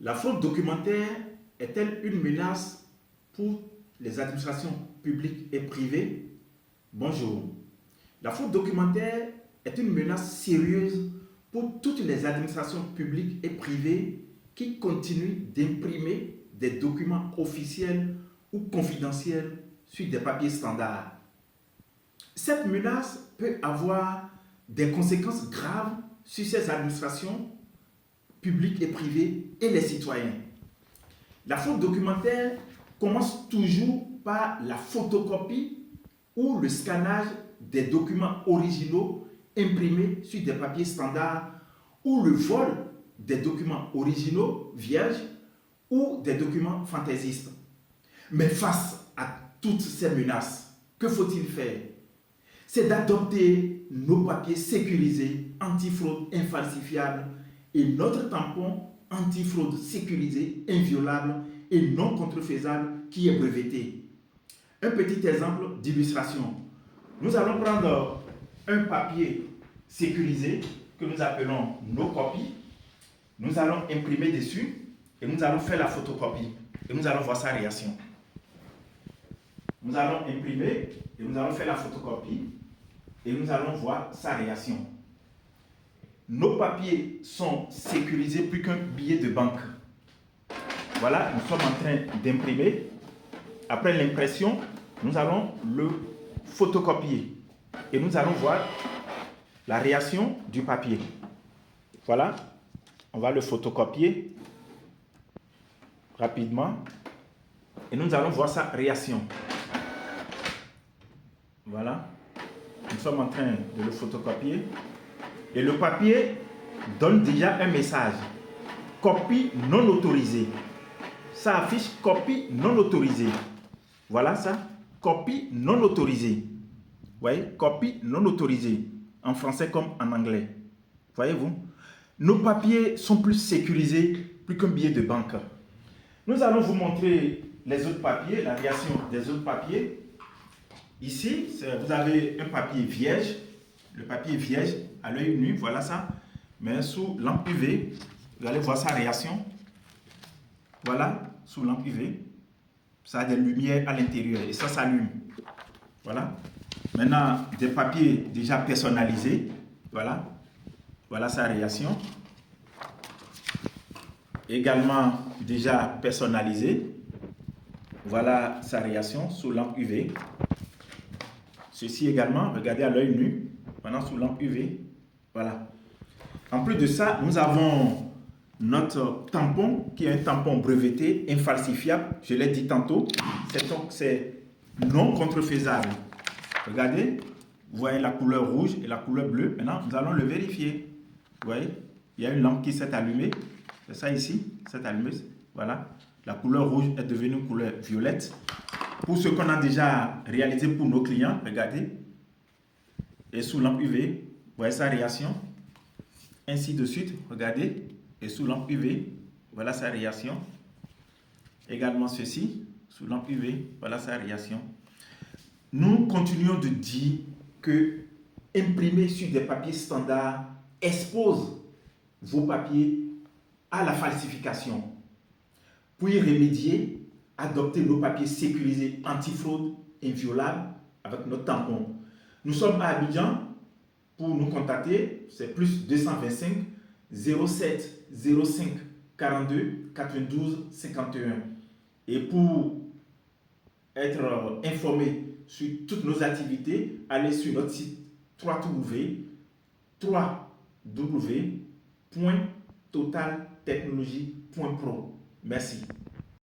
La fraude documentaire est-elle une menace pour les administrations publiques et privées? Bonjour. La fraude documentaire est une menace sérieuse pour toutes les administrations publiques et privées qui continuent d'imprimer des documents officiels ou confidentiels sur des papiers standards. Cette menace peut avoir des conséquences graves sur ces administrations publiques et privées et les citoyens. La fraude documentaire commence toujours par la photocopie ou le scannage des documents originaux imprimés sur des papiers standards ou le vol des documents originaux vierges ou des documents fantaisistes. Mais face à toutes ces menaces, que faut-il faire? C'est d'adopter nos papiers sécurisés, anti-fraude infalsifiables et notre tampon anti-fraude sécurisé, inviolable et non contrefaisable qui est breveté. Un petit exemple d'illustration. Nous allons prendre un papier sécurisé que nous appelons nos copies. Nous allons imprimer dessus et nous allons faire la photocopie et nous allons voir sa réaction. Nous allons imprimer et nous allons faire la photocopie et nous allons voir sa réaction. Nos papiers sont sécurisés plus qu'un billet de banque. Voilà, nous sommes en train d'imprimer. Après l'impression, nous allons le photocopier et nous allons voir la réaction du papier. Voilà, on va le photocopier rapidement et nous allons voir sa réaction. Voilà, nous sommes en train de le photocopier et le papier donne déjà un message. Copie non autorisée. Ça affiche copie non autorisée. Voilà ça, copie non autorisée. Vous voyez, copie non autorisée, en français comme en anglais. Voyez-vous, nos papiers sont plus sécurisés, plus qu'un billet de banque. Nous allons vous montrer les autres papiers, la réaction des autres papiers. Ici, vous avez un papier vierge, le papier vierge à l'œil nu, voilà ça, mais sous lampe UV, vous allez voir sa réaction. Voilà, sous lampe UV, ça a des lumières à l'intérieur et ça s'allume. Voilà. Maintenant, des papiers déjà personnalisés, voilà, voilà sa réaction. Également déjà personnalisé, voilà sa réaction sous lampe UV. Ceci également, regardez à l'œil nu, maintenant sous lampe UV, voilà. En plus de ça, nous avons notre tampon qui est un tampon breveté, infalsifiable, je l'ai dit tantôt, c'est non contrefaisable. Regardez, vous voyez la couleur rouge et la couleur bleue, maintenant nous allons le vérifier. Vous voyez, il y a une lampe qui s'est allumée, c'est ça ici, s'est allumée, voilà. La couleur rouge est devenue une couleur violette. Pour ce qu'on a déjà réalisé pour nos clients, regardez, et sous lampe UV, vous voyez sa réaction, ainsi de suite, regardez, et sous lampe UV, voilà sa réaction. Également ceci, sous lampe UV, voilà sa réaction. Nous continuons de dire que imprimer sur des papiers standards expose vos papiers à la falsification. Pour y remédier, adoptez nos papiers sécurisés anti-fraude inviolables avec notre tampon. Nous sommes à Abidjan. Pour nous contacter, c'est plus 225 07 05 42 92 51. Et pour être informé sur toutes nos activités, allez sur notre site www.totaltechnologie.pro. Merci.